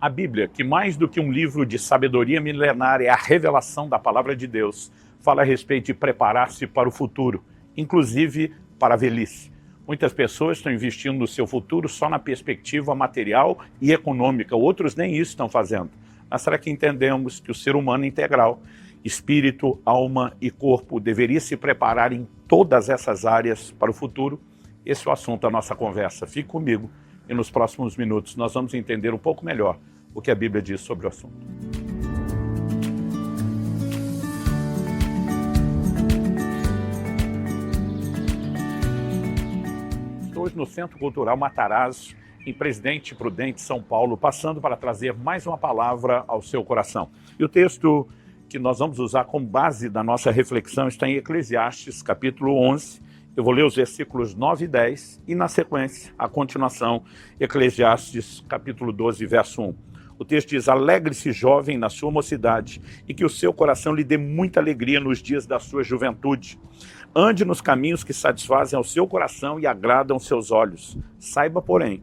A Bíblia, que mais do que um livro de sabedoria milenar é a revelação da palavra de Deus, fala a respeito de preparar-se para o futuro, inclusive para a velhice. Muitas pessoas estão investindo no seu futuro só na perspectiva material e econômica, outros nem isso estão fazendo. Mas será que entendemos que o ser humano integral, espírito, alma e corpo, deveria se preparar em todas essas áreas para o futuro? Esse é o assunto da nossa conversa. Fique comigo e nos próximos minutos nós vamos entender um pouco melhor o que a Bíblia diz sobre o assunto. Estou hoje no Centro Cultural Matarazzo, em Presidente Prudente, São Paulo, passando para trazer mais uma palavra ao seu coração. E o texto que nós vamos usar como base da nossa reflexão está em Eclesiastes, capítulo 11. Eu vou ler os versículos 9 e 10 e, na sequência, a continuação, Eclesiastes, capítulo 12, verso 1. O texto diz: alegre-se, jovem, na sua mocidade, e que o seu coração lhe dê muita alegria nos dias da sua juventude. Ande nos caminhos que satisfazem ao seu coração e agradam seus olhos. Saiba, porém,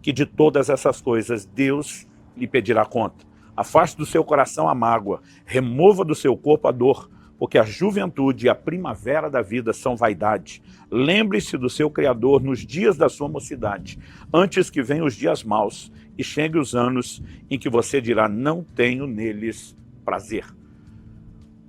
que de todas essas coisas Deus lhe pedirá conta. Afaste do seu coração a mágoa, remova do seu corpo a dor, porque a juventude e a primavera da vida são vaidade. Lembre-se do seu Criador nos dias da sua mocidade, antes que venham os dias maus e cheguem os anos em que você dirá: não tenho neles prazer.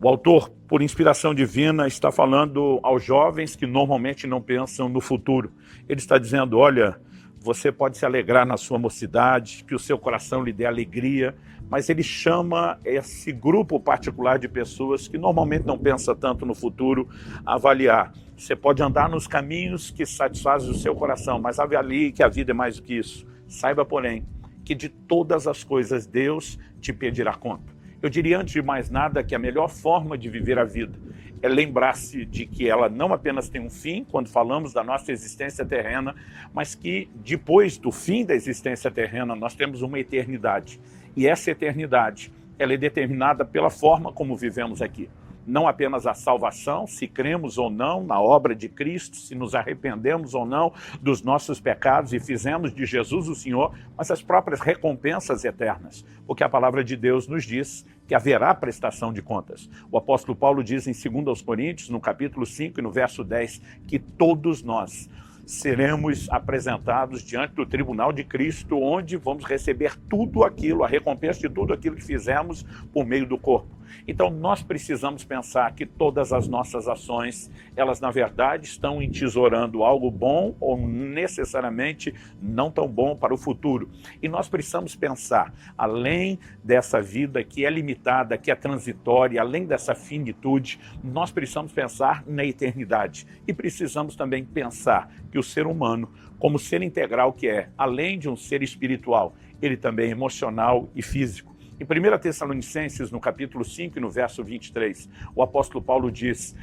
O autor, por inspiração divina, está falando aos jovens que normalmente não pensam no futuro. Ele está dizendo: olha, você pode se alegrar na sua mocidade, que o seu coração lhe dê alegria, mas ele chama esse grupo particular de pessoas que normalmente não pensa tanto no futuro a avaliar. Você pode andar nos caminhos que satisfazem o seu coração, mas avalie que a vida é mais do que isso. Saiba, porém, que de todas as coisas Deus te pedirá conta. Eu diria, antes de mais nada, que a melhor forma de viver a vida é lembrar-se de que ela não apenas tem um fim, quando falamos da nossa existência terrena, mas que depois do fim da existência terrena nós temos uma eternidade. E essa eternidade, ela é determinada pela forma como vivemos aqui. Não apenas a salvação, se cremos ou não na obra de Cristo, se nos arrependemos ou não dos nossos pecados e fizemos de Jesus o Senhor, mas as próprias recompensas eternas, porque a palavra de Deus nos diz que haverá prestação de contas. O apóstolo Paulo diz em 2 Coríntios, no capítulo 5 e no verso 10, que todos nós seremos apresentados diante do tribunal de Cristo, onde vamos receber tudo aquilo, a recompensa de tudo aquilo que fizemos por meio do corpo. Então nós precisamos pensar que todas as nossas ações, elas na verdade estão entesourando algo bom ou necessariamente não tão bom para o futuro. E nós precisamos pensar, além dessa vida que é limitada, que é transitória, além dessa finitude, nós precisamos pensar na eternidade. E precisamos também pensar que o ser humano, como ser integral que é, além de um ser espiritual, ele também é emocional e físico. Em 1 Tessalonicenses, no capítulo 5 e no verso 23, o apóstolo Paulo diz,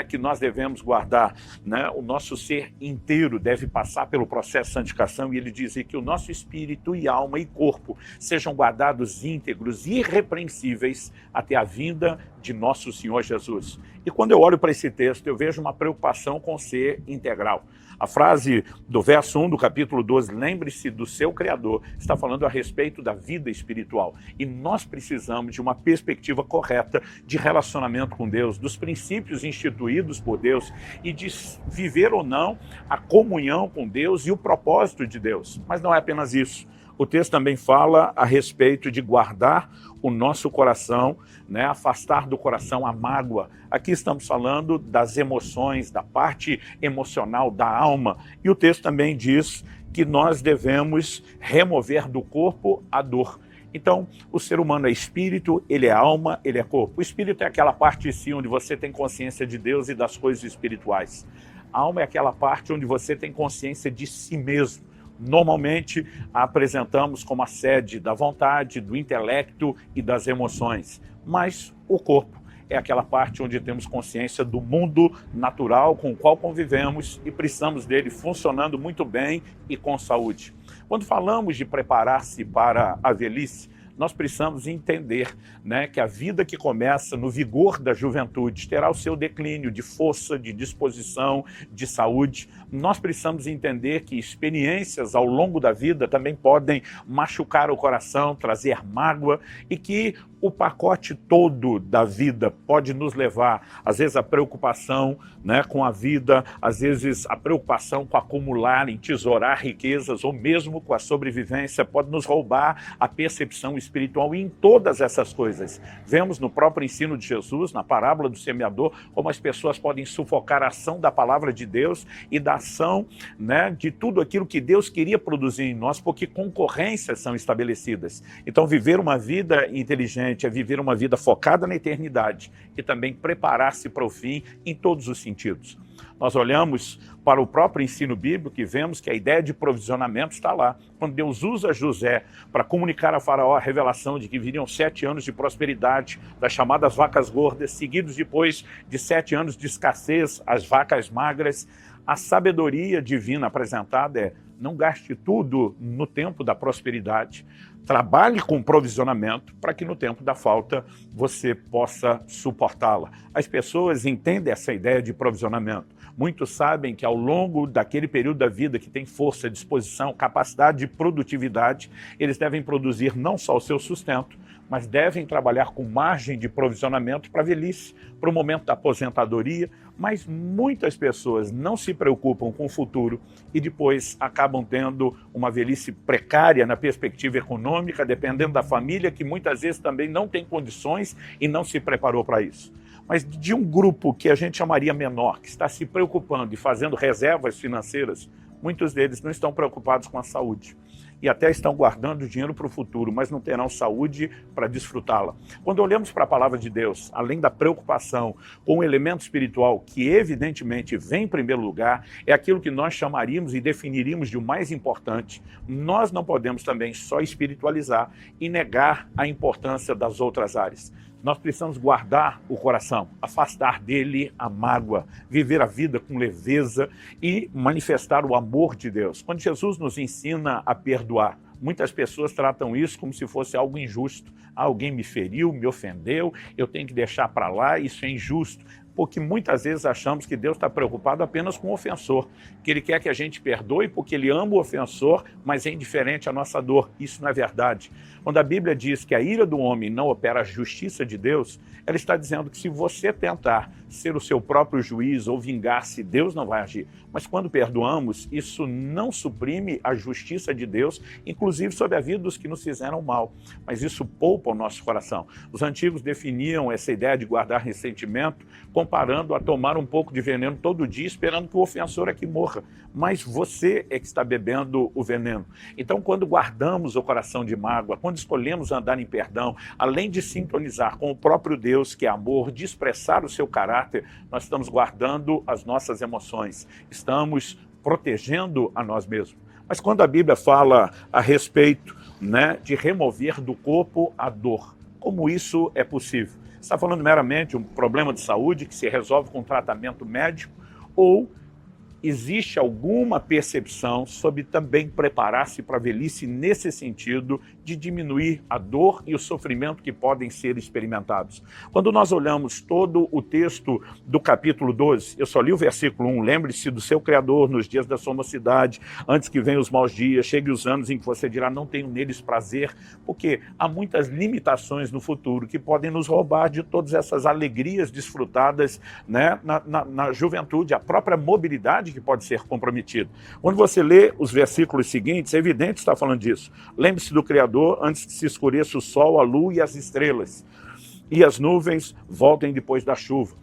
que nós devemos guardar, o nosso ser inteiro deve passar pelo processo de santificação, e ele diz que o nosso espírito e alma e corpo sejam guardados íntegros, irrepreensíveis, até a vinda de nosso Senhor Jesus. E quando eu olho para esse texto, eu vejo uma preocupação com o ser integral. A frase do verso 1 do capítulo 12, lembre-se do seu Criador, está falando a respeito da vida espiritual. E nós precisamos de uma perspectiva correta de relacionamento com Deus, dos princípios instituídos por Deus e de viver ou não a comunhão com Deus e o propósito de Deus. Mas não é apenas isso. O texto também fala a respeito de guardar o nosso coração, afastar do coração a mágoa. Aqui estamos falando das emoções, da parte emocional, da alma. E o texto também diz que nós devemos remover do corpo a dor. Então, o ser humano é espírito, ele é alma, ele é corpo. O espírito é aquela parte de si onde você tem consciência de Deus e das coisas espirituais. A alma é aquela parte onde você tem consciência de si mesmo. Normalmente a apresentamos como a sede da vontade, do intelecto e das emoções. Mas o corpo é aquela parte onde temos consciência do mundo natural com o qual convivemos e precisamos dele funcionando muito bem e com saúde. Quando falamos de preparar-se para a velhice, nós precisamos entender, né, que a vida que começa no vigor da juventude terá o seu declínio de força, de disposição, de saúde. Nós precisamos entender que experiências ao longo da vida também podem machucar o coração, trazer mágoa, e que o pacote todo da vida pode nos levar, às vezes, à preocupação, né, com a vida, às vezes a preocupação com acumular, entesourar riquezas, ou mesmo com a sobrevivência, pode nos roubar a percepção espiritual. E em todas essas coisas, vemos no próprio ensino de Jesus, na parábola do semeador, como as pessoas podem sufocar a ação da palavra de Deus e da ação, né, de tudo aquilo que Deus queria produzir em nós, porque concorrências são estabelecidas. Então, viver uma vida inteligente é viver uma vida focada na eternidade e também preparar-se para o fim em todos os sentidos. Nós olhamos para o próprio ensino bíblico e vemos que a ideia de provisionamento está lá. Quando Deus usa José para comunicar a Faraó a revelação de que viriam 7 anos de prosperidade, das chamadas vacas gordas, seguidos depois de 7 anos de escassez, as vacas magras, a sabedoria divina apresentada é: não gaste tudo no tempo da prosperidade. Trabalhe com provisionamento para que no tempo da falta você possa suportá-la. As pessoas entendem essa ideia de provisionamento. Muitos sabem que ao longo daquele período da vida que tem força, disposição, capacidade de produtividade, eles devem produzir não só o seu sustento, mas devem trabalhar com margem de provisionamento para a velhice, para o momento da aposentadoria. Mas muitas pessoas não se preocupam com o futuro e depois acabam tendo uma velhice precária na perspectiva econômica, dependendo da família, que muitas vezes também não tem condições e não se preparou para isso. Mas de um grupo que a gente chamaria menor, que está se preocupando e fazendo reservas financeiras, muitos deles não estão preocupados com a saúde. E até estão guardando dinheiro para o futuro, mas não terão saúde para desfrutá-la. Quando olhamos para a palavra de Deus, além da preocupação com o elemento espiritual, que evidentemente vem em primeiro lugar, é aquilo que nós chamaríamos e definiríamos de o mais importante. Nós não podemos também só espiritualizar e negar a importância das outras áreas. Nós precisamos guardar o coração, afastar dele a mágoa, viver a vida com leveza e manifestar o amor de Deus. Quando Jesus nos ensina a perdoar, muitas pessoas tratam isso como se fosse algo injusto. Alguém me feriu, me ofendeu, eu tenho que deixar para lá, isso é injusto. Porque muitas vezes achamos que Deus está preocupado apenas com o ofensor, que Ele quer que a gente perdoe porque Ele ama o ofensor, mas é indiferente à nossa dor. Isso não é verdade. Quando a Bíblia diz que a ira do homem não opera a justiça de Deus, ela está dizendo que se você tentar ser o seu próprio juiz ou vingar-se, Deus não vai agir. Mas quando perdoamos, isso não suprime a justiça de Deus, inclusive sobre a vida dos que nos fizeram mal. Mas isso poupa o nosso coração. Os antigos definiam essa ideia de guardar ressentimento comparando a tomar um pouco de veneno todo dia, esperando que o ofensor é que morra. Mas você é que está bebendo o veneno. Então, quando guardamos o coração de mágoa, quando escolhemos andar em perdão, além de sintonizar com o próprio Deus, que é amor, de expressar o seu caráter, nós estamos guardando as nossas emoções, estamos protegendo a nós mesmos. Mas quando a Bíblia fala a respeito, né, de remover do corpo a dor, como isso é possível? Está falando meramente um problema de saúde que se resolve com tratamento médico, ou existe alguma percepção sobre também preparar-se para a velhice nesse sentido de diminuir a dor e o sofrimento que podem ser experimentados? Quando nós olhamos todo o texto do capítulo 12, eu só li o versículo 1, lembre-se do seu Criador nos dias da sua mocidade, antes que venham os maus dias, chegue os anos em que você dirá, não tenho neles prazer, porque há muitas limitações no futuro que podem nos roubar de todas essas alegrias desfrutadas, né, na juventude, a própria mobilidade que pode ser comprometida. Quando você lê os versículos seguintes, é evidente que está falando disso. Lembre-se do Criador antes que se escureça o sol, a lua e as estrelas, e as nuvens voltem depois da chuva.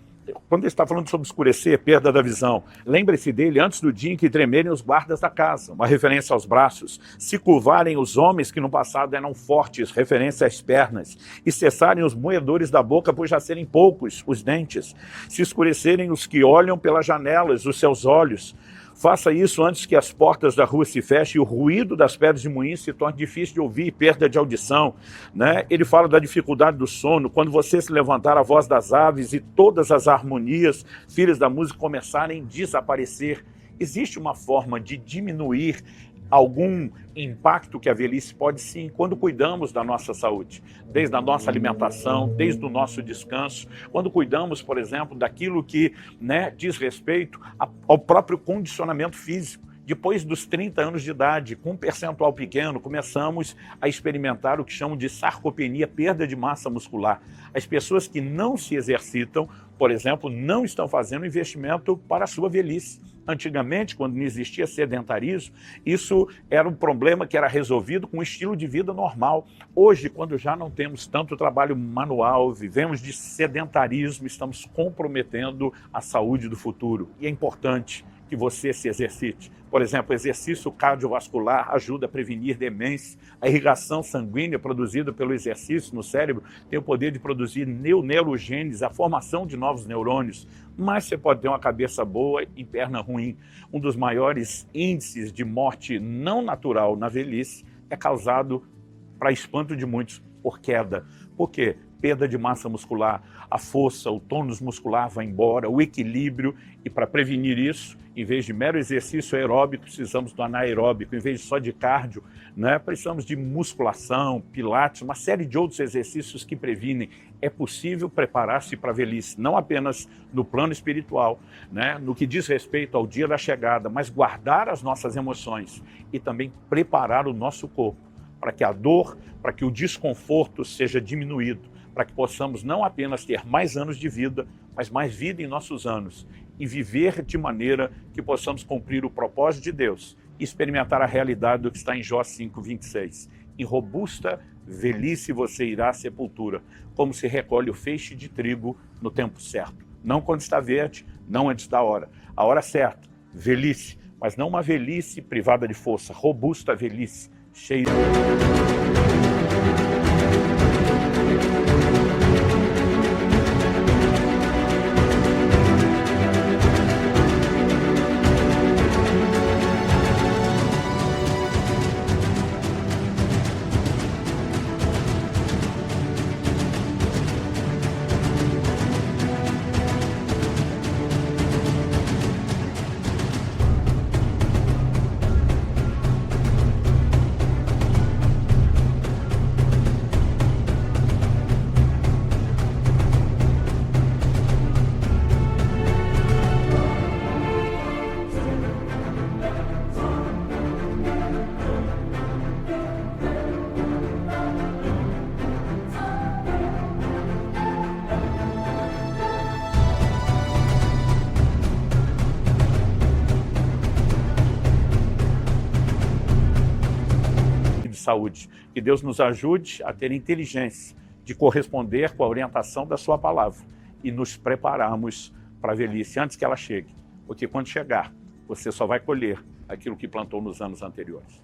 Quando ele está falando sobre escurecer, perda da visão, lembre-se dele antes do dia em que tremerem os guardas da casa, uma referência aos braços, se curvarem os homens que no passado eram fortes, referência às pernas, e cessarem os moedores da boca, por já serem poucos os dentes, se escurecerem os que olham pelas janelas, os seus olhos. Faça isso antes que as portas da rua se fechem e o ruído das pedras de moinho se torne difícil de ouvir, perda de audição, né? Ele fala da dificuldade do sono, quando você se levantar a voz das aves e todas as harmonias, filhas da música, começarem a desaparecer. Existe uma forma de diminuir algum impacto que a velhice pode sim, quando cuidamos da nossa saúde, desde a nossa alimentação, desde o nosso descanso, quando cuidamos, por exemplo, daquilo que, né, diz respeito ao próprio condicionamento físico. Depois dos 30 anos de idade, com um percentual pequeno, começamos a experimentar o que chamam de sarcopenia, perda de massa muscular. As pessoas que não se exercitam, por exemplo, não estão fazendo investimento para a sua velhice. Antigamente, quando não existia sedentarismo, isso era um problema que era resolvido com um estilo de vida normal. Hoje, quando já não temos tanto trabalho manual, vivemos de sedentarismo, estamos comprometendo a saúde do futuro. E é importante que você se exercite. Por exemplo, o exercício cardiovascular ajuda a prevenir demência. A irrigação sanguínea produzida pelo exercício no cérebro tem o poder de produzir neurogênese, a formação de novos neurônios. Mas você pode ter uma cabeça boa e perna ruim. Um dos maiores índices de morte não natural na velhice é causado, para espanto de muitos, por queda. Por quê? Perda de massa muscular, a força, o tônus muscular vai embora, o equilíbrio, e para prevenir isso, em vez de mero exercício aeróbico, precisamos do anaeróbico, em vez só de cardio, né? Precisamos de musculação, pilates, uma série de outros exercícios que previnem. É possível preparar-se para a velhice, não apenas no plano espiritual, né? No que diz respeito ao dia da chegada, mas guardar as nossas emoções e também preparar o nosso corpo para que a dor, para que o desconforto seja diminuído, para que possamos não apenas ter mais anos de vida, mas mais vida em nossos anos e viver de maneira que possamos cumprir o propósito de Deus e experimentar a realidade do que está em Jó 5:26. Em robusta velhice você irá à sepultura, como se recolhe o feixe de trigo no tempo certo. Não quando está verde, não antes da hora. A hora certa, velhice, mas não uma velhice privada de força, robusta velhice, cheia de saúde. Que Deus nos ajude a ter inteligência de corresponder com a orientação da sua palavra e nos prepararmos para a velhice antes que ela chegue. Porque quando chegar, você só vai colher aquilo que plantou nos anos anteriores.